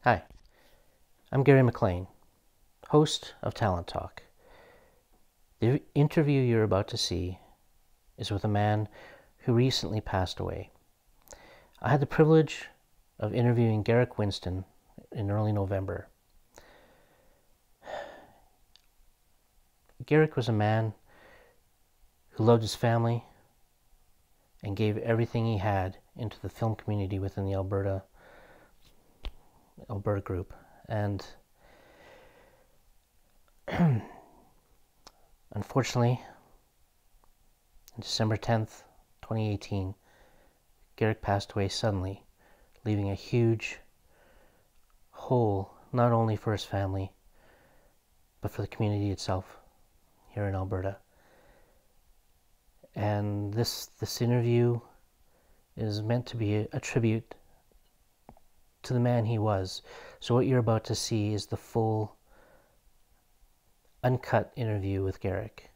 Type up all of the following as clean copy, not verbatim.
Hi, I'm Gary McLean, host of Talent Talk. The interview you're about to see is with a man who recently passed away. I had the privilege of interviewing Gerrick Winston in early November. Gerrick was a man who loved his family and gave everything he had into the film community within the Alberta group. And unfortunately, on December 10th, 2018, Gerrick passed away suddenly, leaving a huge hole not only for his family, but for the community itself here in Alberta. And this interview is meant to be a tribute to the man he was. So what you're about to see is the full, uncut interview with Gerrick.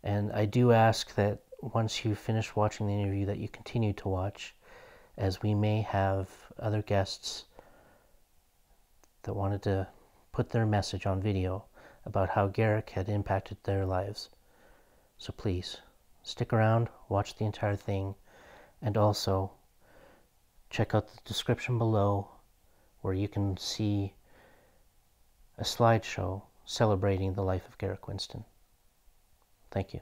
And I do ask that once you finish watching the interview that you continue to watch, as we may have other guests that wanted to put their message on video about how Gerrick had impacted their lives. So please, stick around, watch the entire thing, and also check out the description below where you can see a slideshow celebrating the life of Gerrick Winston. Thank you.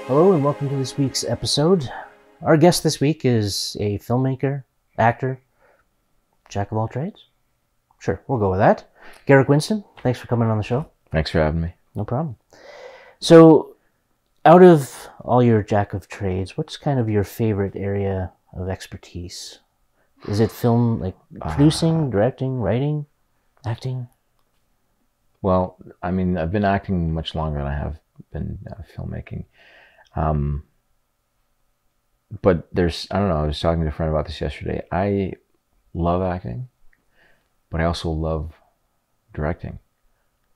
Hello and welcome to this week's episode. Our guest this week is a filmmaker, actor, jack of all trades. Sure, we'll go with that. Gerrick Winston, thanks for coming on the show. Thanks for having me. No problem. So, out of all your jack of trades, what's kind of your favorite area of expertise? Is it film, like producing, directing, writing, acting? Well, I mean, I've been acting much longer than I have been filmmaking. But I don't know, I was talking to a friend about this yesterday. I love acting, but I also love directing.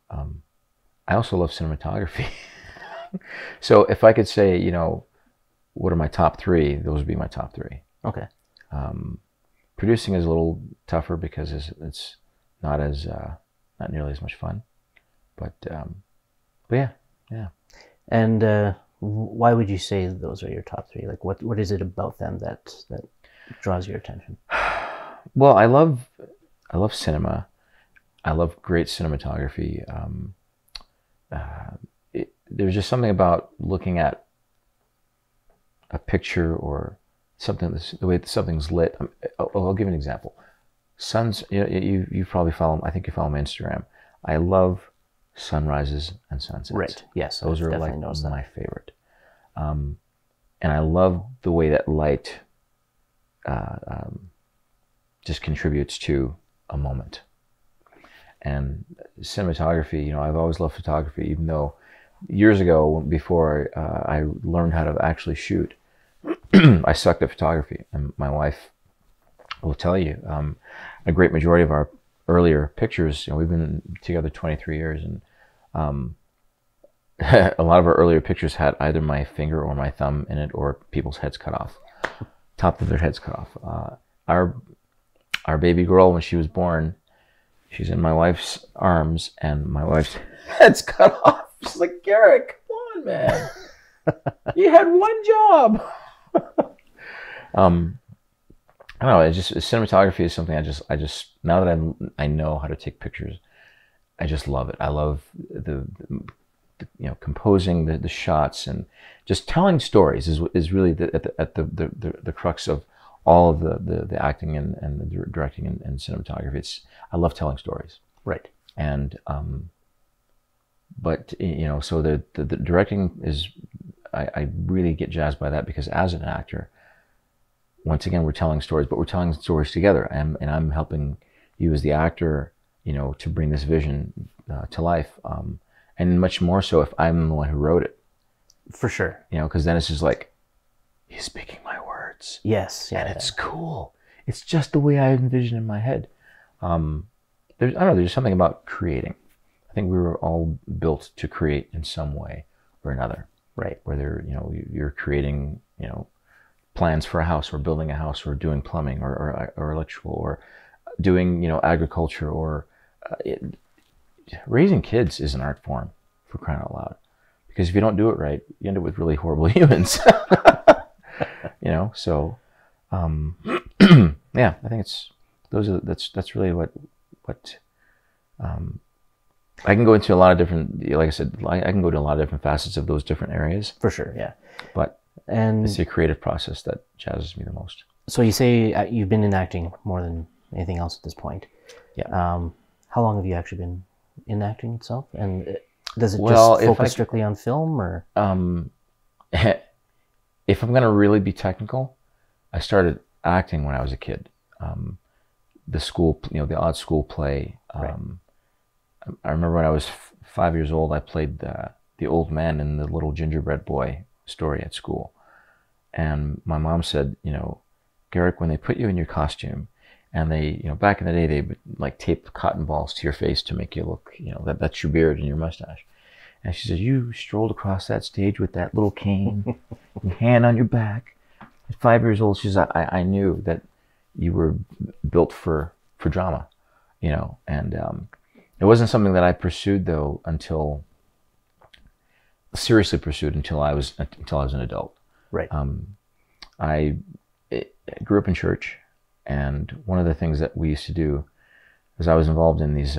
I also love cinematography. So if I could say, what are my top three, those would be my top three. Okay. Producing is a little tougher because it's not nearly as much fun. But yeah. And why would you say those are your top three? Like, what is it about them that draws your attention? Well, I love cinema. I love great cinematography. There's just something about looking at a picture or something, the way that something's lit. I'll give an example. You probably follow. I think you follow my Instagram. I love sunrises and sunsets. Right. Yes. Those are like my favorite. And I love the way that light just contributes to a moment. And cinematography, I've always loved photography, even though years ago, before I learned how to actually shoot, I sucked at photography. And my wife will tell you, a great majority of our earlier pictures, we've been together 23 years, and a lot of our earlier pictures had either my finger or my thumb in it, or people's heads cut off, top of their heads cut off. Our baby girl, when she was born, she's in my wife's arms, and my wife's head's cut off. She's like, Gerrick, come on, man. You had one job. I don't know. Cinematography is something I just now that I know how to take pictures, I just love it. I love the composing the shots, and just telling stories is really at the crux of all of the acting and the directing and cinematography. I love telling stories. Right. And but so the directing is, I really get jazzed by that, because as an actor, once again, we're telling stories, but we're telling stories together, and I'm helping you as the actor, to bring this vision to life, and much more so if I'm the one who wrote it. For sure. Because then it's just like, he's speaking my words. Yes. And it's cool. It's just the way I envision in my head. I don't know, there's something about creating. I think we were all built to create in some way or another. Right. Whether, you're creating, plans for a house, or building a house, or doing plumbing, or electrical, or doing, agriculture, or raising kids is an art form, for crying out loud. Because if you don't do it right, you end up with really horrible humans. So, yeah, I think that's really what I can go into a lot of different, like I said, I can go to a lot of different facets of those different areas. For sure, yeah. But it's the creative process that jazzes me the most. So you say you've been in acting more than anything else at this point. Yeah. How long have you actually been in acting itself? And does it just focus strictly on film, or? If I'm going to really be technical, I started acting when I was a kid. The school, the odd school play. Right. I remember when I was 5 years old, I played the old man in the little gingerbread boy story at school. And my mom said, Gerrick, when they put you in your costume, and they, back in the day, they would like tape cotton balls to your face to make you look, that's your beard and your mustache. And she says, you strolled across that stage with that little cane, your hand on your back. At 5 years old, she says, I knew that you were built for drama, and it wasn't something that I pursued though seriously pursued until I was an adult. Right. I grew up in church, and one of the things that we used to do is I was involved in these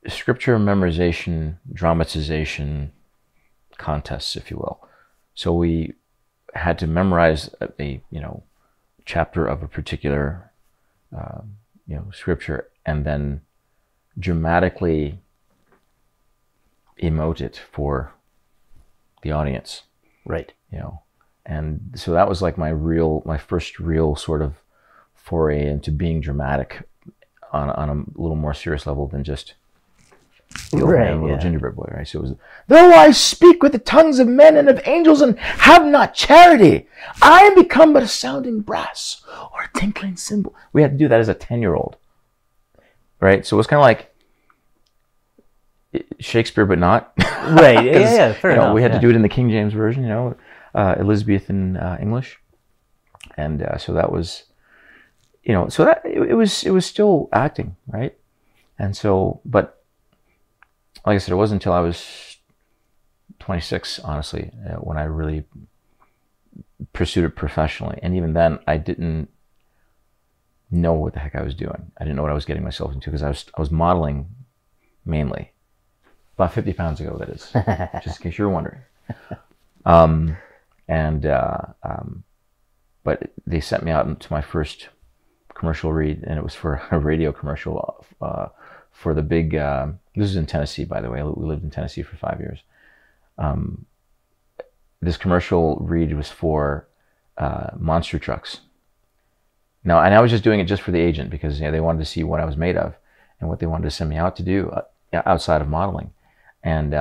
scripture memorization, dramatization contests, if you will. So we had to memorize a chapter of a particular scripture, and then dramatically emote it for the audience. Right. And so that was like my first real sort of foray into being dramatic on a little more serious level than just the old man, little gingerbread boy, right? So it was, though I speak with the tongues of men and of angels and have not charity, I am become but a sounding brass or a tinkling cymbal. We had to do that as a 10-year-old, right? So it was kind of like Shakespeare, but not. Right. Yeah. Fair enough. We had to do it in the King James version, Elizabethan English, and so that was, so that it was still acting, right? And so, but like I said, it wasn't until I was 26, honestly, when I really pursued it professionally. And even then, I didn't know what the heck I was doing. I didn't know what I was getting myself into, because I was modeling mainly. About 50 pounds ago, that is, just in case you're wondering. But they sent me out into my first commercial read, and it was for a radio commercial for the big, this is in Tennessee, by the way. We lived in Tennessee for 5 years. This commercial read was for monster trucks. Now, and I was just doing it just for the agent, because they wanted to see what I was made of and what they wanted to send me out to do outside of modeling. And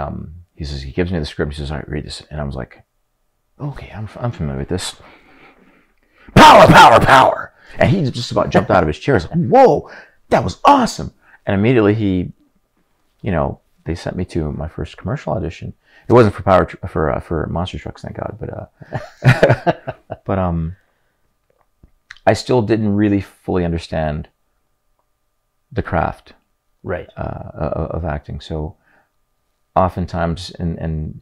he gives me the script. He says, all right, read this. And I was like, okay, I'm familiar with this. Power, power, power. And he just about jumped out of his chair. I was like, whoa, that was awesome. And immediately they sent me to my first commercial audition. It wasn't for monster trucks, thank God. But I still didn't really fully understand the craft, right, of acting. So oftentimes, and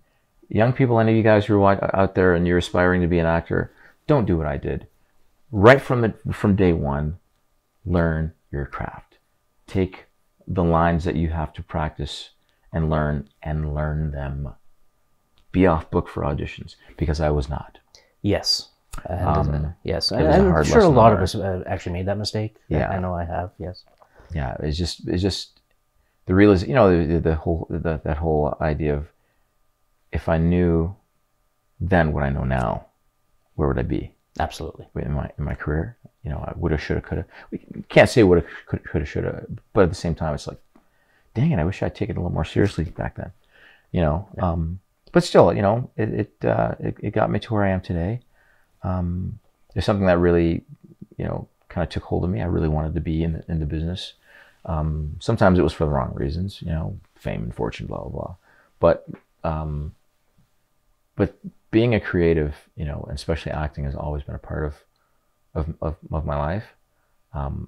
young people, any of you guys who are out there and you're aspiring to be an actor, don't do what I did. Right from day one, learn your craft. Take the lines that you have to practice and learn them. Be off book for auditions, because I was not. Yes. Yes. It was I'm sure a lot of us actually made that mistake. Yeah. I know I have. Yes. Yeah. It's just the realization, that whole idea of, if I knew then what I know now, where would I be? Absolutely. In my career, I woulda, shoulda, coulda. We can't say woulda, coulda, shoulda, but at the same time, it's like, dang it, I wish I'd taken it a little more seriously back then, Yeah. But still, it got me to where I am today. There's something that really, kind of took hold of me. I really wanted to be in the business. Sometimes it was for the wrong reasons, fame and fortune, blah, blah, blah. But being a creative, and especially acting, has always been a part of my life.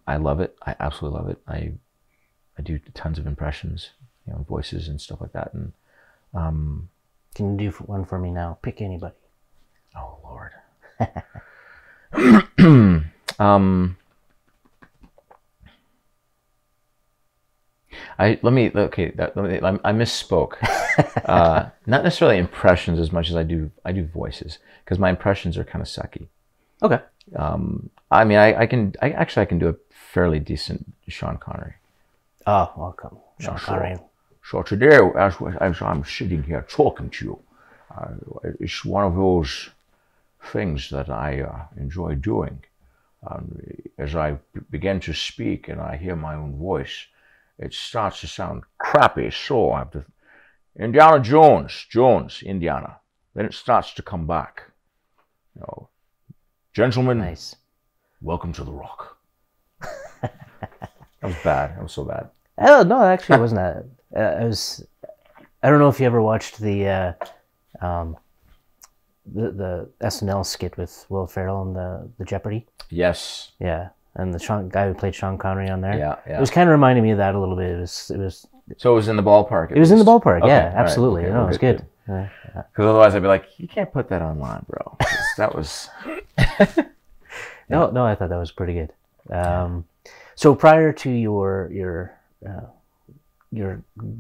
I love it. I absolutely love it. I do tons of impressions, voices and stuff like that. And can you do one for me now? Pick anybody. Oh Lord. I misspoke. Not necessarily impressions as much as I do voices, because my impressions are kind of sucky. Okay. I can do a fairly decent Sean Connery. Oh, welcome, Sean Connery. So today, as I'm sitting here talking to you, it's one of those things that I enjoy doing. As I begin to speak and I hear my own voice, it starts to sound crappy, so I have to... Indiana Jones, Indiana. Then it starts to come back. Gentlemen, nice. Welcome to the Rock. That was bad. That was so bad. Oh, no, actually, it wasn't that. I don't know if you ever watched the SNL skit with Will Ferrell and the Jeopardy. Yes. Yeah, and the guy who played Sean Connery on there. Yeah. It was kind of reminding me of that a little bit. It was. So it was in the ballpark. It was in the ballpark. Okay, yeah, absolutely. Right. Okay, no, it was good. Because otherwise, I'd be like, you can't put that online, bro. That was. No, I thought that was pretty good. So prior to your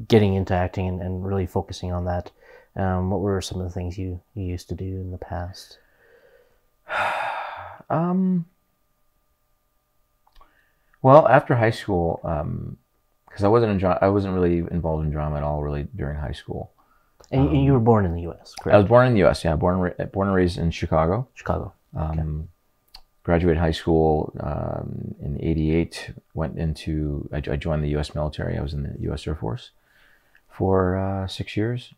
getting into acting and really focusing on that, what were some of the things you used to do in the past? Well, after high school, because I wasn't really involved in drama at all, really, during high school. And you were born in the U.S., correct? I was born in the U.S. Yeah, born and raised in Chicago. Chicago. Okay. Graduated high school in '88. I joined the U.S. military. I was in the U.S. Air Force for 6 years,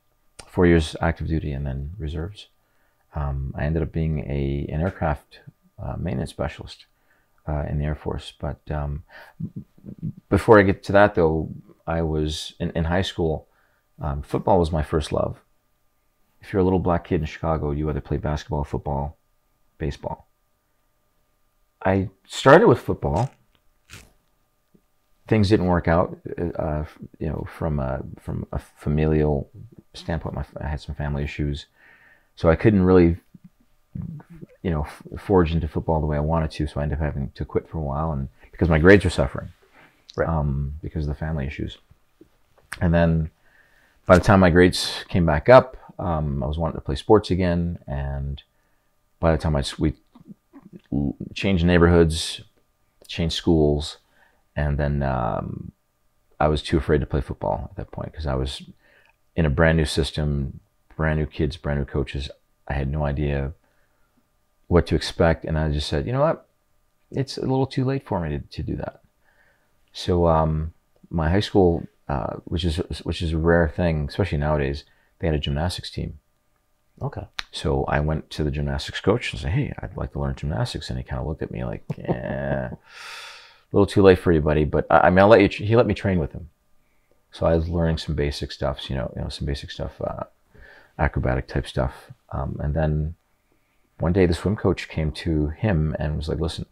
4 years active duty, and then reserves. I ended up being an aircraft maintenance specialist in the Air Force. But before I get to that, though, I was in high school. Football was my first love. If you're a little black kid in Chicago, you either play basketball, football, baseball. I started with football. Things didn't work out, from a familial standpoint. I had some family issues, so I couldn't really, forge into football the way I wanted to. So I ended up having to quit for a while, and because my grades were suffering, right. Because of the family issues. And then, by the time my grades came back up, I was wanting to play sports again, and by the time we changed neighborhoods, changed schools, and then I was too afraid to play football at that point because I was in a brand new system, brand new kids, brand new coaches. I had no idea what to expect, and I just said, you know what, it's a little too late for me to do that. So my high school, which is a rare thing, especially nowadays, they had a gymnastics team. Okay. So I went to the gymnastics coach and said, hey, I'd like to learn gymnastics. And he kind of looked at me like, a little too late for you, buddy. But I'll let you, he let me train with him. So I was learning some basic stuff, some basic stuff, acrobatic type stuff. And then one day the swim coach came to him and was like, listen,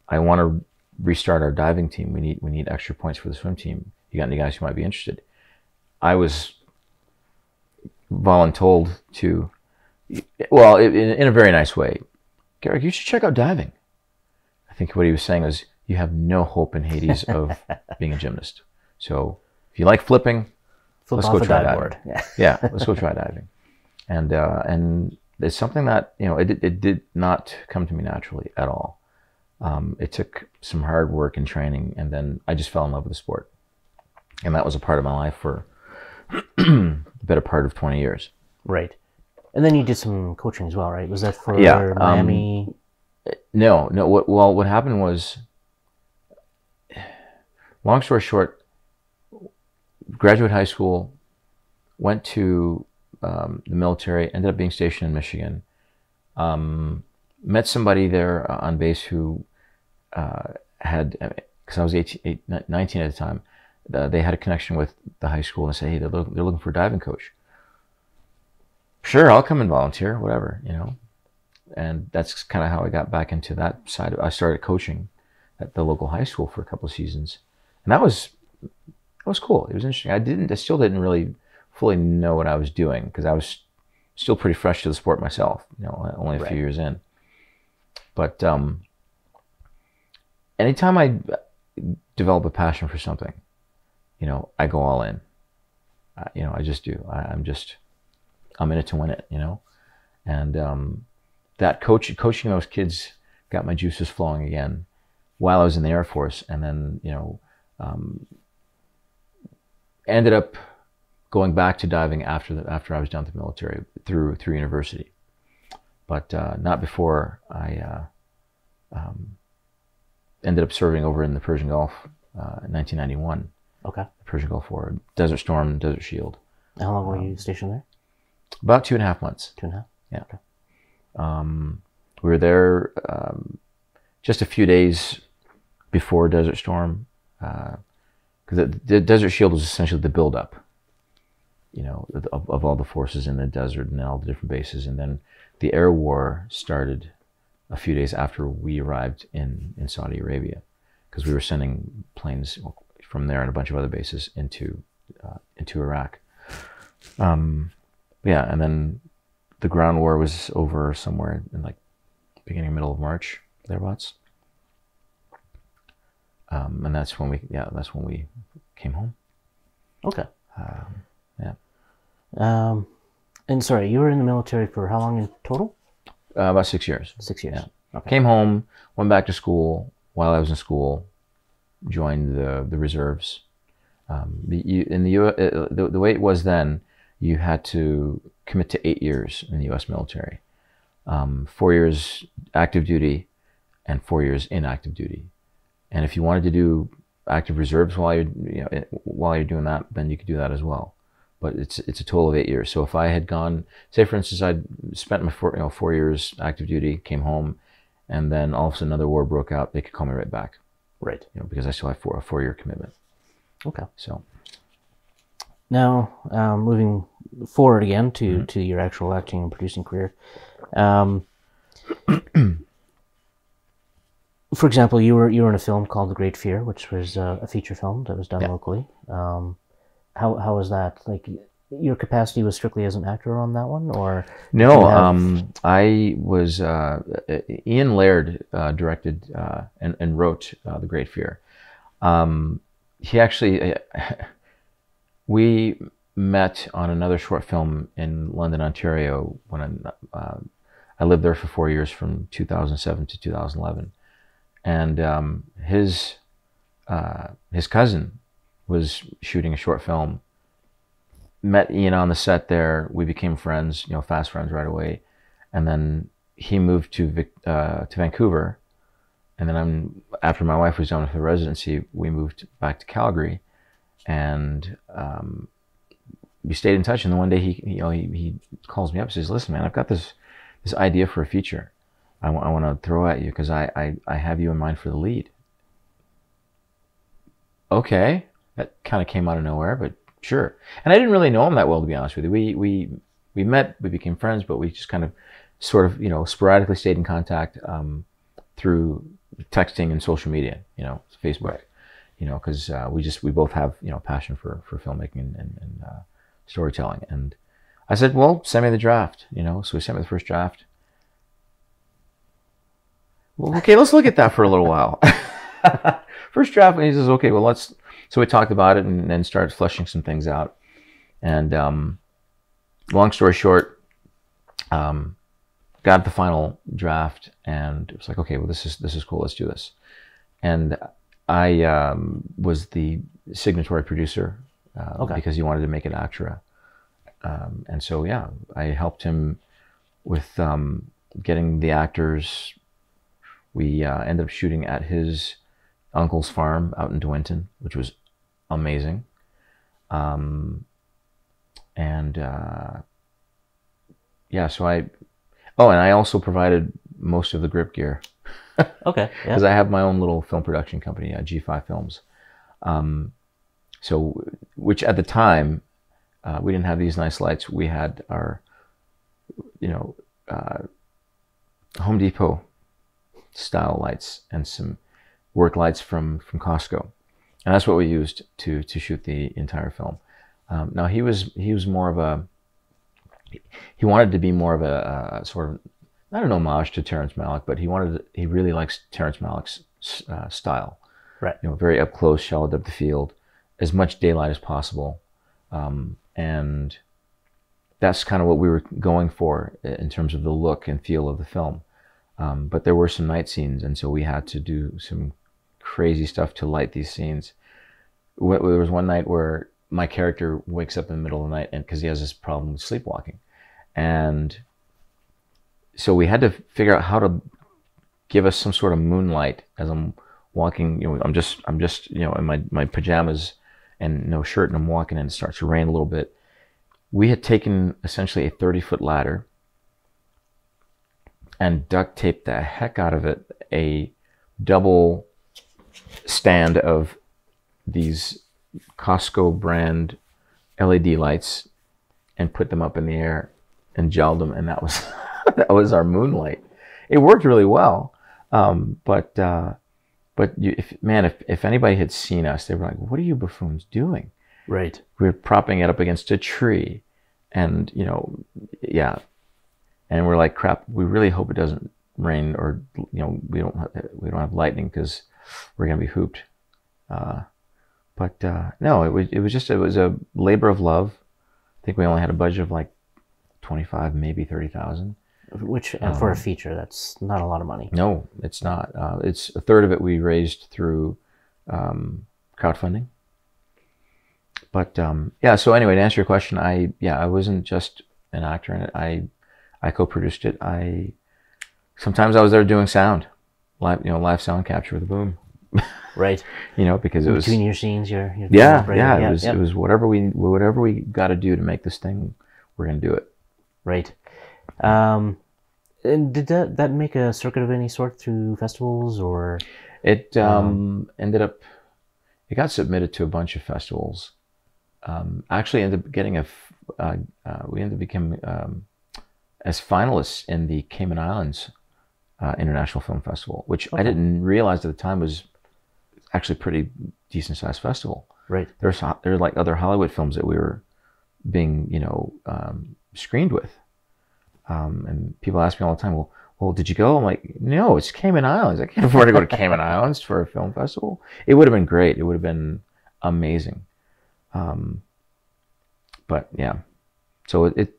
I want to restart our diving team. We need extra points for the swim team. You got any guys who might be interested? I was voluntold to, well, in a very nice way, Gerrick, you should check out diving. I think what he was saying was, you have no hope in Hades of being a gymnast. So if you like flipping, let's go try diving. Yeah, let's go try diving. And it's something that, it did not come to me naturally at all. It took some hard work and training, and then I just fell in love with the sport. And that was a part of my life for the better part of 20 years. Right. And then you did some coaching as well, right? Was that for Miami? No. What happened was, long story short, graduate high school, went to the military, ended up being stationed in Michigan. Met somebody there on base who had, because I was 19 at the time, they had a connection with the high school and said, hey, they're looking for a diving coach. Sure, I'll come and volunteer, whatever, you know. And that's kind of how I got back into that side. I started coaching at the local high school for a couple of seasons, and that was cool. It was interesting. I still didn't really fully know what I was doing because I was still pretty fresh to the sport myself, you know, only a few years in. But anytime I develop a passion for something, you know, I go all in. You know, I just do. I'm in it to win it, you know. And that coaching those kids got my juices flowing again while I was in the Air Force, and then, you know, ended up going back to diving after I was done with the military through university, but not before I ended up serving over in the Persian Gulf in 1991. Okay. The Persian Gulf War, Desert Storm, Desert Shield. How long were you stationed there? About 2.5 months. 2.5. Yeah. Okay. We were there just a few days before Desert Storm, because the Desert Shield was essentially the buildup, you know, of all the forces in the desert and all the different bases. And then the air war started a few days after we arrived in Saudi Arabia, because we were sending planes from there and a bunch of other bases into Iraq. Yeah, and then the ground war was over somewhere in like beginning, middle of March, thereabouts. And that's when we came home. Okay. Yeah. And sorry, you were in the military for how long in total? About 6 years. 6 years. Yeah. Okay. Came home, went back to school. While I was in school, joined the reserves. The way it was then, you had to commit to 8 years in the U.S. military. 4 years active duty and 4 years inactive duty. And if you wanted to do active reserves while you're doing that, then you could do that as well. But it's a total of 8 years. So if I had gone, say for instance, I'd spent my 4 years active duty, came home, and then all of a sudden another war broke out, they could call me right back. Right. You know, because I still have a 4-year commitment. Okay. So now, moving forward again to your actual acting and producing career. For example, you were in a film called The Great Fear, which was a feature film that was done locally. How was that? Like, your capacity was strictly as an actor on that one, or no? I was Ian Laird directed and wrote The Great Fear. He actually we met on another short film in London, Ontario, when I lived there for 4 years, from 2007 to 2011. And his cousin was shooting a short film. Met Ian on the set there. We became friends, you know, fast friends right away. And then he moved to Vancouver. And then after my wife was done with her residency, we moved back to Calgary, and we stayed in touch. And then one day he calls me up and says, "Listen, man, I've got this idea for a feature. I want to throw at you because I have you in mind for the lead." Okay, that kind of came out of nowhere, but sure. And I didn't really know him that well, to be honest with you. We met, we became friends, but we just kind of sort of, you know, sporadically stayed in contact through texting and social media, you know, Facebook, right. You know, because we both have, you know, passion for filmmaking and storytelling. And I said, well, send me the draft, you know. So he sent me the first draft. Well, okay, let's look at that for a little while. First draft, and he says, okay, well, let's. So we talked about it and then started fleshing some things out. And long story short, got the final draft, and it was like, okay, well, this is cool. Let's do this. And I was the signatory producer because he wanted to make it ACTRA. And so, yeah, I helped him with getting the actors. We ended up shooting at his uncle's farm out in DeWinton, which was amazing. Yeah, so and I also provided most of the grip gear. Okay. Because Yeah. I have my own little film production company, G5 Films. So, which at the time, we didn't have these nice lights. We had our, you know, Home Depot style lights and some work lights from Costco, and that's what we used to shoot the entire film. Now he was more of a, he wanted to be more of a sort of, not an homage to Terrence Malick, but he really likes Terrence Malick's style. Right. Very up close, shallow depth of field, as much daylight as possible, and that's kind of what we were going for in terms of the look and feel of the film. But there were some night scenes, and so we had to do some crazy stuff to light these scenes. There was one night where my character wakes up in the middle of the night, and because he has this problem with sleepwalking, and so we had to figure out how to give us some sort of moonlight as I'm walking. I'm just in my pajamas and no shirt, and I'm walking, and it starts to rain a little bit. We had taken essentially a 30-foot ladder and duct taped the heck out of it, a double stand of these Costco brand LED lights, and put them up in the air and gelled them, and that was that was our moonlight. It worked really well, but if anybody had seen us, they were like, "What are you buffoons doing?" Right. We were propping it up against a tree, and yeah, and we're like, "Crap, we really hope it doesn't rain, or we don't have lightning, because we're gonna be hooped." But no, it was a labor of love. I think we only had a budget of like 25, maybe 30,000. Which, and for a feature, that's not a lot of money. No, it's not. It's a third of it we raised through crowdfunding. But yeah. So anyway, to answer your question, I wasn't just an actor in it. I co-produced it. Sometimes I was there doing sound, live sound capture with a boom. Right. Because it was between your scenes, your it was whatever we got to do to make this thing, we're gonna do it. Right. And did that make a circuit of any sort through festivals, or? It ended up, it got submitted to a bunch of festivals. Actually ended up getting we ended up becoming as finalists in the Cayman Islands International Film Festival, which I didn't realize at the time was actually a pretty decent sized festival. Right. There's like other Hollywood films that we were being screened with. And people ask me all the time, well, did you go? I'm like, no, it's Cayman Islands. I can't afford to go to Cayman Islands for a film festival. It would have been great. It would have been amazing. But yeah, so it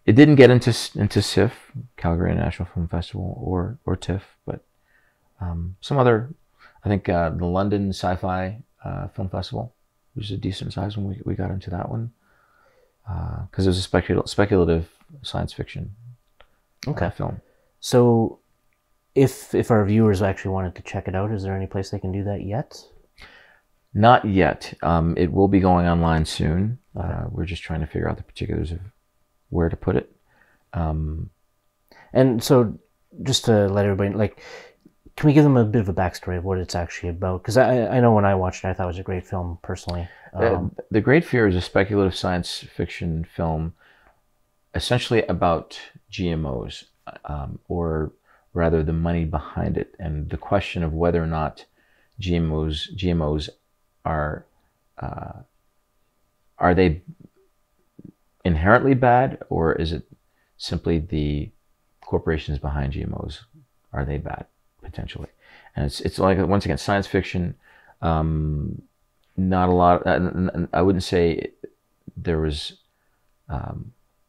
didn't get into CIFF, Calgary International Film Festival, or TIFF, but some other, I think the London Sci-Fi Film Festival, which is a decent size one. We got into that one because it was a speculative science fiction film. So if our viewers actually wanted to check it out, is there any place they can do that yet? Not yet. It will be going online soon. We're just trying to figure out the particulars of where to put it. And so just to let everybody, can we give them a bit of a backstory of what it's actually about? Because I know when I watched it, I thought it was a great film, personally. The Great Fear is a speculative science fiction film essentially about GMOs, or rather the money behind it, and the question of whether or not GMOs are they inherently bad, or is it simply the corporations behind GMOs? Are they bad, potentially? And it's like, once again, science fiction. Not a lot. I wouldn't say there was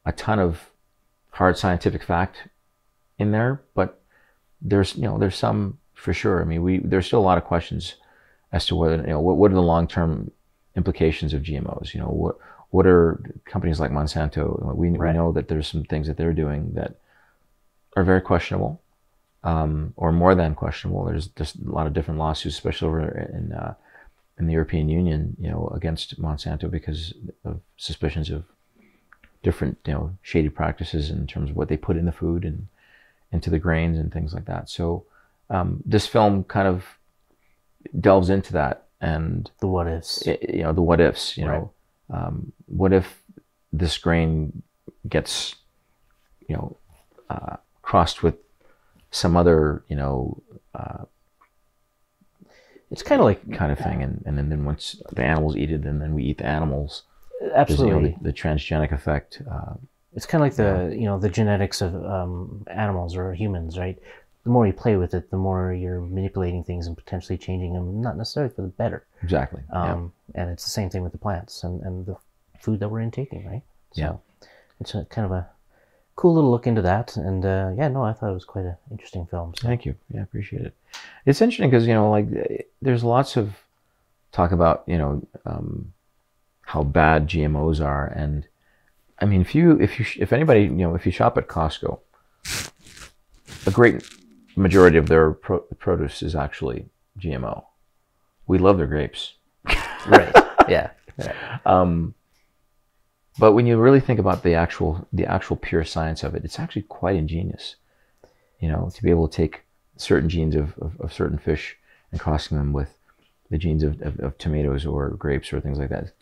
a ton of hard scientific fact in there, but there's some for sure. I mean, there's still a lot of questions as to whether what are the long-term implications of GMOs. What are companies like Monsanto? We know that there's some things that they're doing that are very questionable, or more than questionable. There's just a lot of different lawsuits, especially over in the European Union, against Monsanto because of suspicions of different, shady practices in terms of what they put in the food and into the grains and things like that. So This film kind of delves into that, and The what ifs. the what ifs. What if this grain gets crossed with some other It's kind of like kind of thing, and then once the animals eat it, and then we eat the animals. Absolutely. The transgenic effect. It's kind of like the genetics of animals or humans, right? The more you play with it, the more you're manipulating things and potentially changing them, not necessarily for the better. Exactly. And it's the same thing with the plants and the food that we're intaking, right? So it's a kind of a cool little look into that. And I thought it was quite an interesting film. So. Thank you. Yeah, I appreciate it. It's interesting because there's lots of talk about how bad GMOs are, and I mean if you shop at Costco, a great majority of their produce is actually GMO. We love their grapes. Right. Yeah. But when you really think about the actual pure science of it, it's actually quite ingenious. To be able to take certain genes of certain fish and crossing them with the genes of tomatoes or grapes or things like that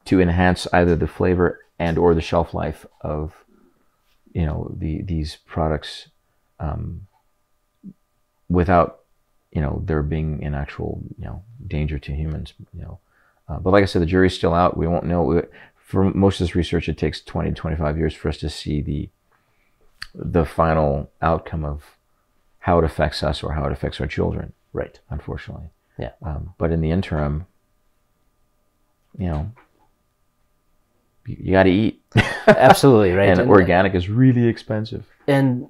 to enhance either the flavor and or the shelf life of these products, without there being an actual danger to humans. But like I said, the jury's still out. We won't know. For most of this research, it takes 20 to 25 years for us to see the final outcome of how it affects us or how it affects our children. Right. Unfortunately. Yeah. But in the interim, you got to eat. Absolutely, right. And organic is really expensive. And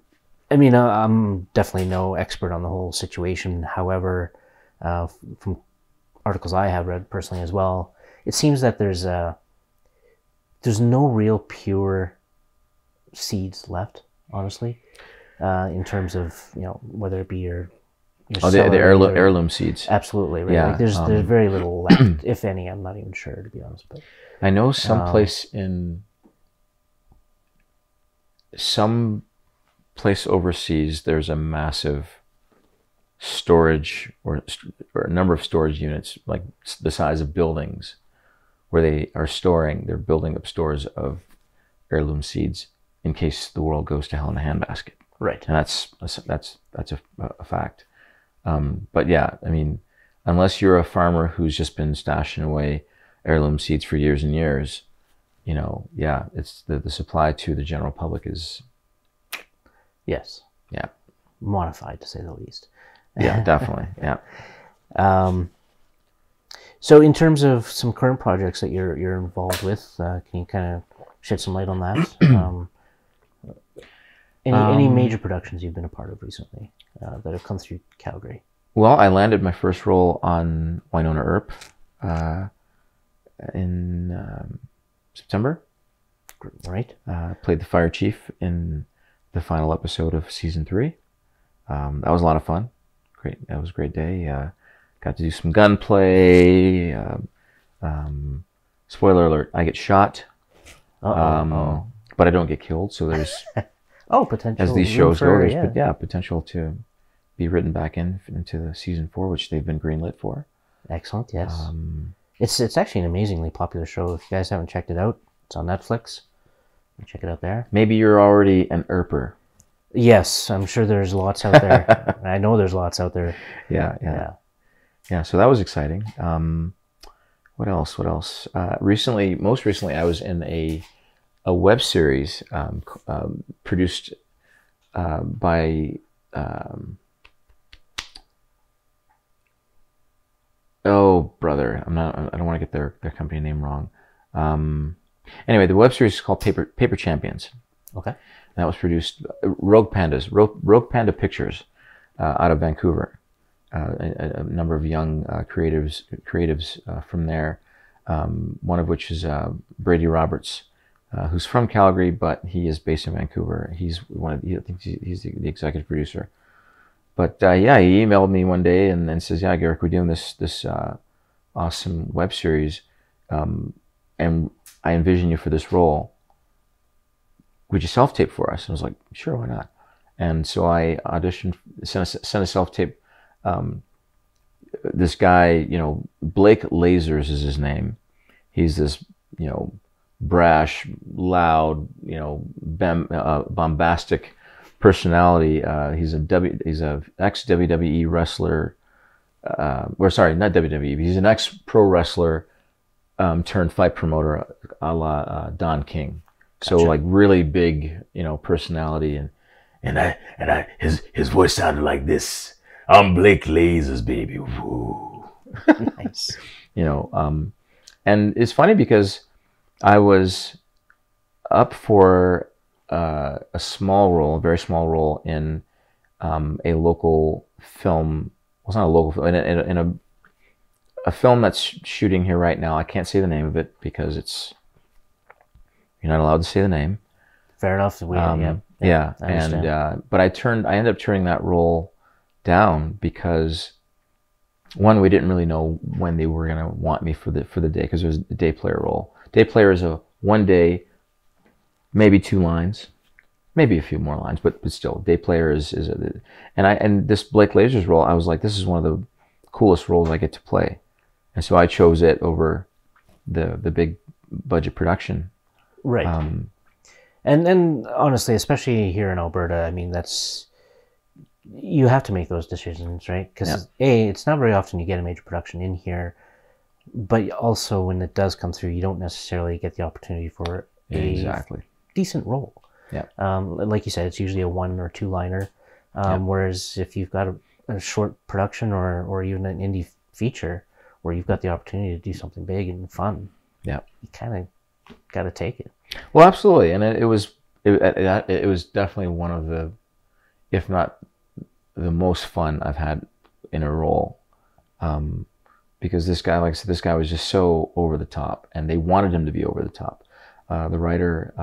I mean, I'm definitely no expert on the whole situation. However, from articles I have read personally as well, it seems that there's no real pure seeds left, honestly, in terms of whether it be your the heirloom seeds. Absolutely, right. Yeah, like there's very little left, if any. I'm not even sure, to be honest. But I know some place overseas, there's a massive storage or a number of storage units, like the size of buildings, where they're building up stores of heirloom seeds in case the world goes to hell in a handbasket. Right. And that's a fact. But yeah, I mean, unless you're a farmer who's just been stashing away heirloom seeds for years and years, it's the supply to the general public is. Yes. Yeah. Modified, to say the least. Yeah, definitely. Yeah. So in terms of some current projects that you're involved with, can you kind of shed some light on that? Any major productions you've been a part of recently that have come through Calgary? Well, I landed my first role on Winona Earp in September. Right. Played the fire chief in the final episode of season 3. That was a lot of fun. Great. That was a great day. Got to do some gunplay. Spoiler alert: I get shot. But I don't get killed. So there's potential. As these shows go, there's potential to be written back into the season 4, which they've been greenlit for. Excellent. Yes. It's actually an amazingly popular show. If you guys haven't checked it out, it's on Netflix. Check it out there. Maybe you're already an Earper. Yes, I'm sure there's lots out there. I know there's lots out there. Yeah. So that was exciting. What else? Most recently, I was in a web series produced by. Oh, brother! I don't want to get their company name wrong. Anyway, the web series is called Paper Champions. Okay. And that was produced Rogue Panda Pictures, out of Vancouver. A number of young creatives from there. One of which is Brady Roberts, who's from Calgary, but he is based in Vancouver. He's I think he's the executive producer. But he emailed me one day and says, "Yeah, Gerrick, we're doing this awesome web series, and I envision you for this role. Would you self-tape for us?" And I was like, "Sure, why not?" And so I auditioned, sent a self-tape. This guy, you know, Blake Lasers is his name. He's this, you know, brash, loud, you know, bombastic personality. He's a ex WWE wrestler, or sorry, not WWE. He's an ex pro wrestler turned fight promoter, a la Don King. So Gotcha. like really big, you know, personality, and his voice sounded like this. I'm Blake Lasers, baby. Woo. Nice. You know, and it's funny because I was up for a small role, a very small role in a local film. Well, it's not a local film, in a film that's shooting here right now. I can't say the name of it because you're not allowed to say the name. Fair enough. Yeah, and but I ended up turning that role down because one, we didn't really know when they were gonna want me for the day, because it was a day player role. Day player is a 1 day, maybe 2 lines, maybe a few more lines, but still, day player and this Blake Lasers role, I was like, this is one of the coolest roles I get to play, and so I chose it over the big budget production. Right. And honestly, especially here in Alberta, I mean, you have to make those decisions, right? Because it's not very often you get a major production in here, but also when it does come through, you don't necessarily get the opportunity for a decent role. Yeah. Like you said, it's usually a 1 or 2 liner. Whereas if you've got a short production or even an indie feature where you've got the opportunity to do something big and fun, you kind of got to take it. Well, absolutely, and it was definitely one of the, if not the most fun I've had in a role, because this guy, like I said, this guy was just so over the top, and they wanted him to be over the top. The writer,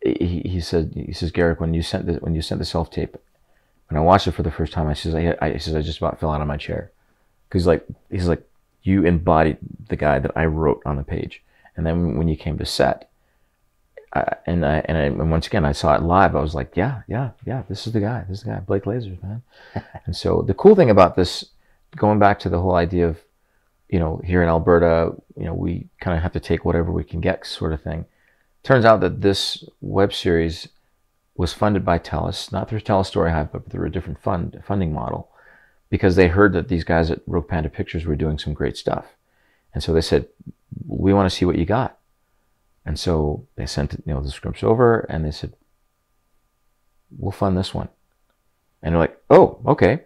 he says, Gerrick, when you sent the self tape, when I watched it for the first time, I just about fell out of my chair, because he's like, you embodied the guy that I wrote on the page. And then when you came to set, and once again I saw it live, I was like, yeah, this is the guy, Blake Lasers, man. And so the cool thing about this, going back to the whole idea of, you know, here in Alberta, you know, we kind of have to take whatever we can get, sort of thing. Turns out that this web series was funded by TELUS, not through TELUS Story Hive, but through a different funding model, because they heard that these guys at Rogue Panda Pictures were doing some great stuff, and so they said, we want to see what you got. And so they sent, you know, the scripts over, and they said, we'll fund this one. And they're like, oh, okay.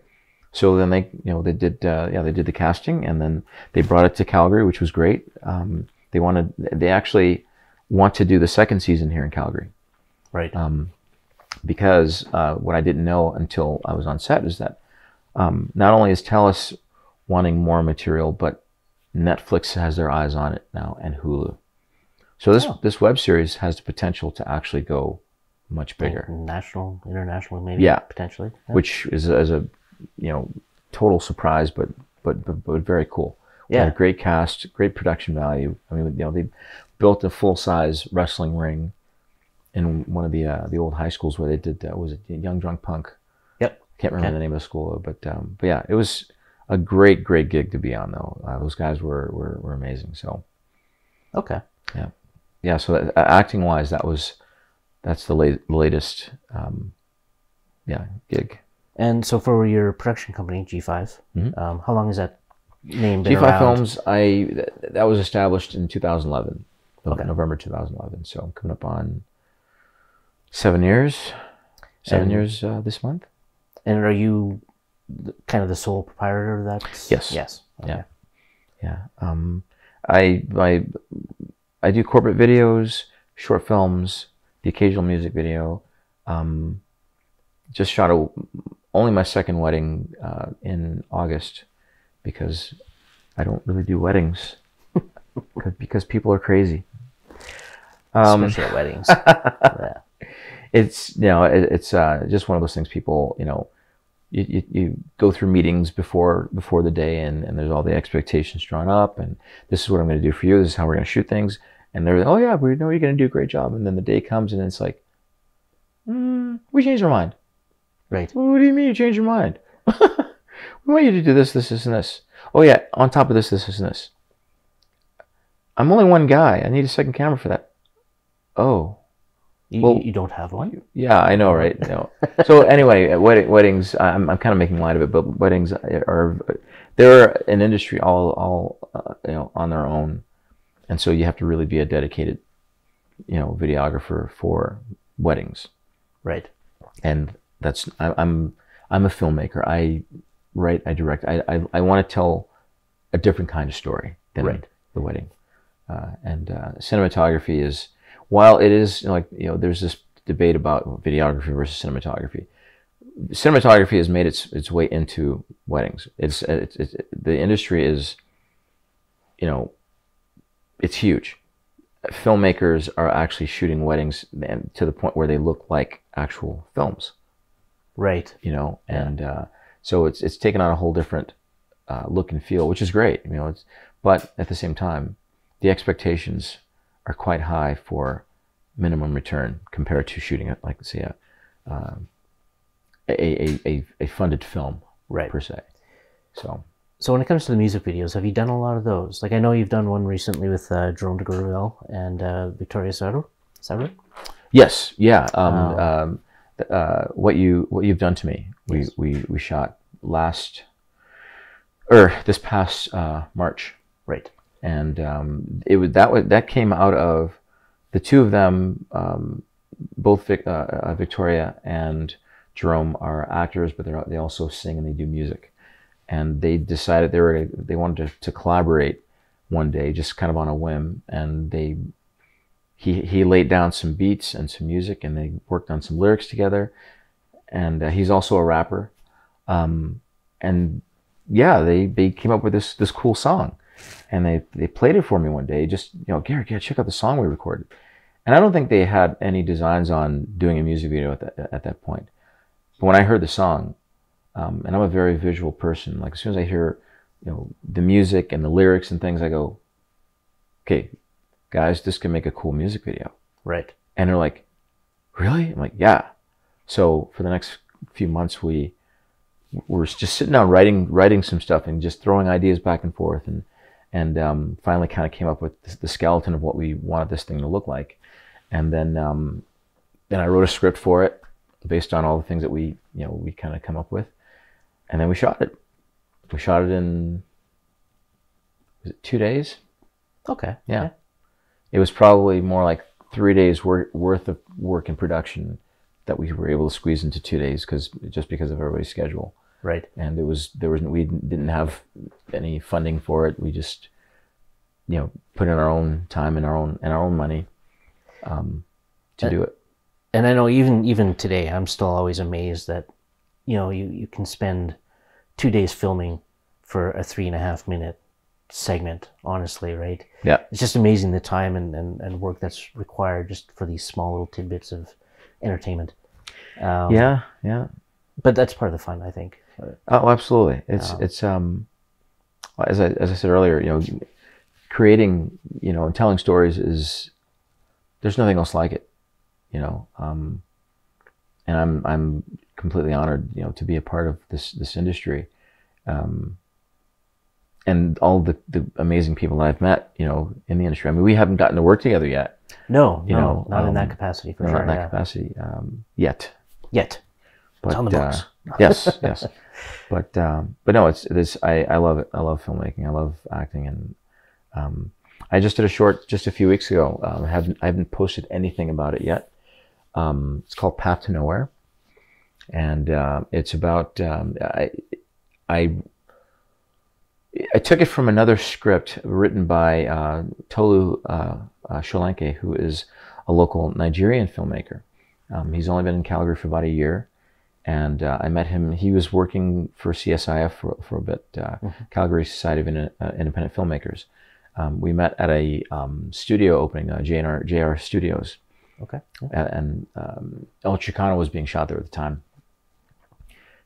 So then they did the casting, and then they brought it to Calgary, which was great. They actually want to do the second season here in Calgary. Right. Because what I didn't know until I was on set is that not only is TELUS wanting more material, but Netflix has their eyes on it now, and Hulu. So this web series has the potential to actually go much bigger, national, international, maybe. Potentially. Yeah. Which is a total surprise, but very cool. Yeah, a great cast, great production value. I mean, you know, they built a full-size wrestling ring in one of the old high schools where they did was it Young Drunk Punk? Yep. Can't remember the name of the school, but yeah, it was a great gig to be on, though. Those guys were amazing. So, okay, yeah. So acting wise, that's the latest, gig. And so for your production company, G5, how long has that name been G5 around? Films, that was established in 2011, November 2011. So I'm coming up on 7 years. 7 years this month. And are you kind of the sole proprietor of that? Yes. Yes. Okay. Yeah. I do corporate videos, short films, the occasional music video. Just shot only my second wedding in August, because I don't really do weddings because people are crazy. Especially at weddings. Yeah. It's it's just one of those things. People, you go through meetings before the day, and there's all the expectations drawn up, and this is what I'm going to do for you. This is how we're going to shoot things, and they're like, oh yeah, we know you're going to do a great job. And then the day comes, and it's like, We changed our mind. Right. What do you mean you changed your mind? We want you to do this, this, this, and this. Oh yeah, on top of this, this, this, and this. I'm only one guy. I need a second camera for that. Oh. You don't have one? Yeah, I know, right? No. So anyway, weddings. I'm kind of making light of it, but weddings they're an industry all on their own, and so you have to really be a dedicated, videographer for weddings. Right. And I'm a filmmaker. I write, I direct. I want to tell a different kind of story than the wedding, and cinematography is. While it is there's this debate about videography versus cinematography. Cinematography has made its way into weddings. It's the industry is, it's huge. Filmmakers are actually shooting weddings to the point where they look like actual films. Right. So it's taken on a whole different look and feel, which is great. But at the same time, the expectations are quite high for minimum return compared to shooting it, like say a funded film, per se. So when it comes to the music videos, have you done a lot of those? Like I know you've done one recently with Jerome de Gurville and Victoria Sardo. Is that right? Yes. Yeah. What you've done to me. We shot this past March. Right. And that came out of the two of them, both Victoria and Jerome are actors, but they also sing and they do music. And they decided they wanted to collaborate one day, just kind of on a whim. And he laid down some beats and some music, and they worked on some lyrics together. And he's also a rapper. And yeah, they came up with this cool song. And they played it for me one day. Just, Gerrick, check out the song we recorded. And I don't think they had any designs on doing a music video at that point. But when I heard the song, and I'm a very visual person, like as soon as I hear, the music and the lyrics and things, I go, okay, guys, this can make a cool music video. Right. And they're like, really? I'm like, yeah. So for the next few months, we're just sitting down writing some stuff and just throwing ideas back and forth, and finally kind of came up with the skeleton of what we wanted this thing to look like. And then I wrote a script for it based on all the things that we kind of come up with. And then we shot it. We shot it in, was it 2 days? Okay. Yeah. It was probably more like 3 days worth of work and production that we were able to squeeze into 2 days because of everybody's schedule. Right. And we didn't have any funding for it. We just, put in our own time and our own money to do it. And I know even today, I'm still always amazed that, you can spend 2 days filming for a 3.5 minute segment, honestly, right? Yeah. It's just amazing the time and work that's required just for these small little tidbits of entertainment. Yeah. But that's part of the fun, I think. Oh, absolutely. It's as I said earlier, creating, and telling stories there's nothing else like it, and I'm completely honored, to be a part of this industry, and all the amazing people that I've met, in the industry. I mean, we haven't gotten to work together yet. No, not in that capacity for sure. Not in that capacity yet. But, it's on the books. yes. But no, I love it. I love filmmaking. I love acting, and I just did a short just a few weeks ago. I haven't posted anything about it yet. It's called Path to Nowhere, and it's about I took it from another script written by Tolu Sholanke, who is a local Nigerian filmmaker. He's only been in Calgary for about a year. And I met him. He was working for CSIF for a bit, Calgary Society of Independent Filmmakers. We met at a studio opening, JR Studios. Okay. And El Chicano was being shot there at the time.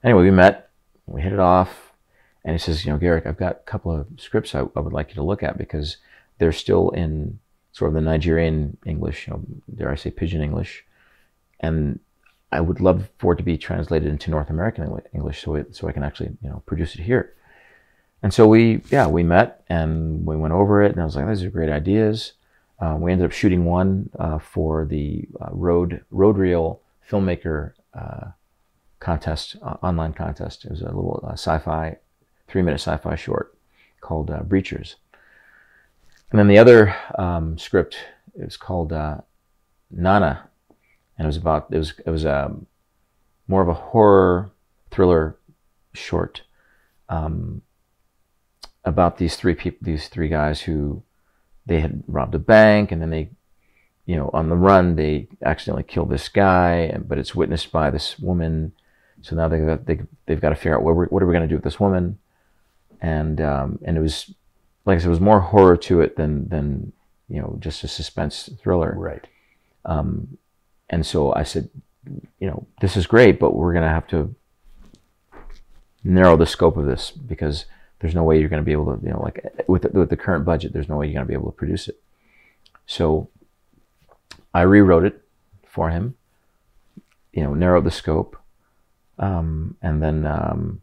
Anyway, we met. We hit it off. And he says, Gerrick, I've got a couple of scripts I would like you to look at because they're still in sort of the Nigerian English, dare I say, pidgin English. And I would love for it to be translated into North American English, so I can actually, you know, produce it here. And so we met and we went over it, and I was like, these are great ideas. We ended up shooting one for the road reel filmmaker contest, online contest. It was a little sci-fi, 3-minute sci-fi short called Breachers. And then the other script is called Nana, and it was more of a horror thriller short about these three guys who they had robbed a bank, and then they, you know, on the run they accidentally killed this guy, but it's witnessed by this woman. So now they've got to figure out what are we going to do with this woman, and it was, like I said, it was more horror to it than you know, just a suspense thriller. Right. And so I said, you know, this is great, but we're going to have to narrow the scope of this, because there's no way you're going to be able to, you know, like with the current budget, there's no way you're going to be able to produce it. So I rewrote it for him, you know, narrowed the scope, and then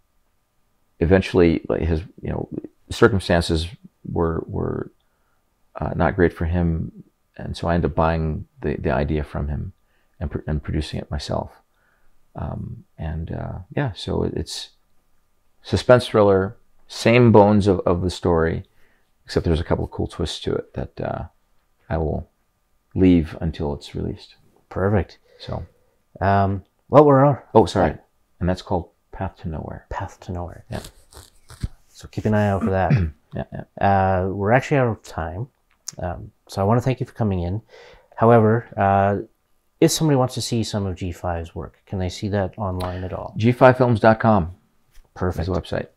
eventually, like, his, you know, circumstances were not great for him, and so I ended up buying the idea from him and producing it myself. Yeah, so it's suspense thriller, same bones of the story, except there's a couple of cool twists to it that I will leave until it's released. Perfect. So, well, we're on. oh, sorry, and that's called Path to Nowhere. Path to Nowhere. Yeah. So keep an eye out for that. Yeah. We're actually out of time, so I want to thank you for coming in. However, if somebody wants to see some of G5's work, can they see that online at all? G5films.com. Perfect. Is the website.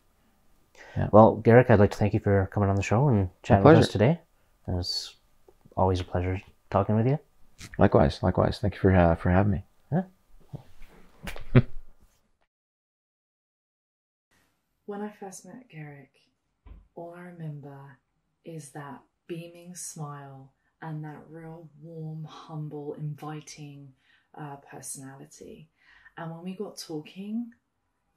Yeah. Well, Gerrick, I'd like to thank you for coming on the show and chatting with us today. It was always a pleasure talking with you. Likewise. Thank you for having me. Yeah. When I first met Gerrick, all I remember is that beaming smile and that real warm, humble, inviting personality. And when we got talking,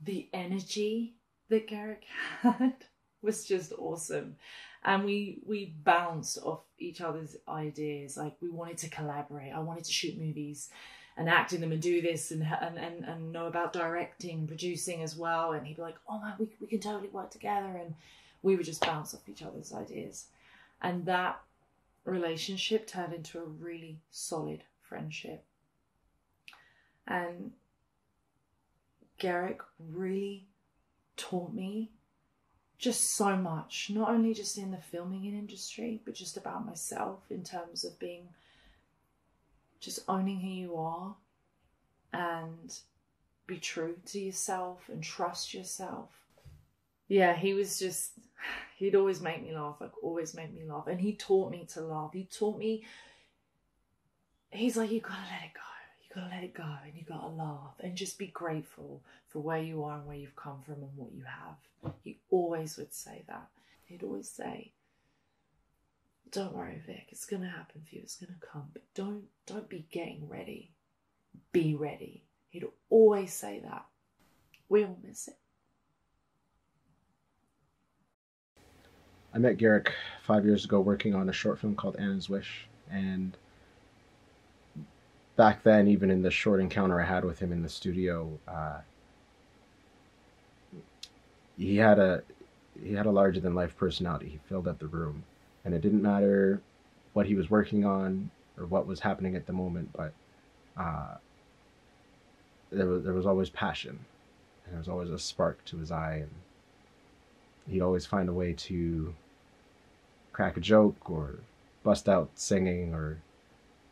the energy that Gerrick had was just awesome. And we bounced off each other's ideas. Like, we wanted to collaborate. I wanted to shoot movies and act in them and do this and know about directing and producing as well. And he'd be like, oh man, we can totally work together. And we would just bounce off each other's ideas. And that relationship turned into a really solid friendship. And Gerrick really taught me just so much, not only just in the filming industry, but just about myself, in terms of being, just owning who you are and be true to yourself and trust yourself. Yeah, he'd always make me laugh, always make me laugh. And he taught me to laugh. He's like, you gotta let it go. You gotta let it go, and you gotta laugh and just be grateful for where you are and where you've come from and what you have. He always would say that. He'd always say, don't worry, Vic, it's gonna happen for you, it's gonna come, but don't be getting ready. Be ready. He'd always say that. We all miss it. I met Gerrick 5 years ago working on a short film called Anna's Wish, and back then, even in the short encounter I had with him in the studio, he had a larger than life personality. He filled up the room, and it didn't matter what he was working on or what was happening at the moment, but there was always passion, and there was always a spark to his eye, and he'd always find a way to crack a joke or bust out singing or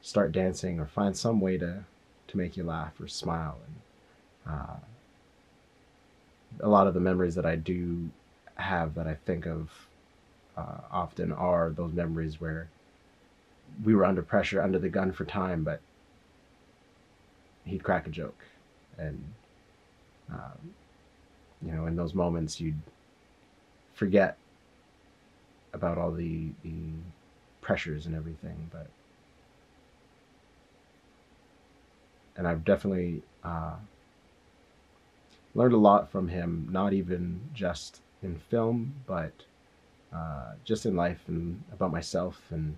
start dancing or find some way to make you laugh or smile. And a lot of the memories that I do have that I think of often are those memories where we were under pressure, under the gun for time, but he'd crack a joke. And you know, in those moments you'd forget about all the pressures and everything, but and I've definitely learned a lot from him, not even just in film, but just in life and about myself, and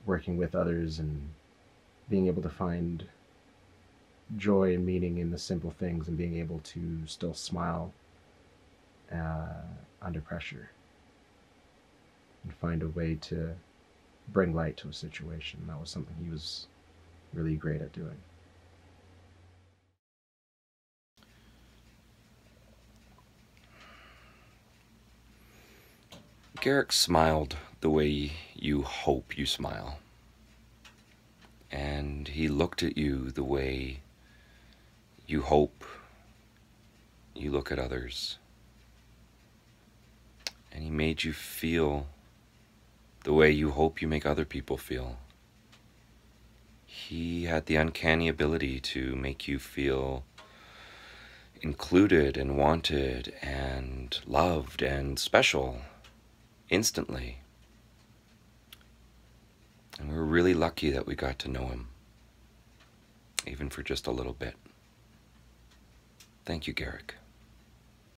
working with others, and being able to find joy and meaning in the simple things, and being able to still smile under pressure, and find a way to bring light to a situation. That was something he was really great at doing. Gerrick smiled the way you hope you smile. And he looked at you the way you hope you look at others. And he made you feel the way you hope you make other people feel. He had the uncanny ability to make you feel included and wanted and loved and special instantly. And we're really lucky that we got to know him, even for just a little bit. Thank you, Gerrick.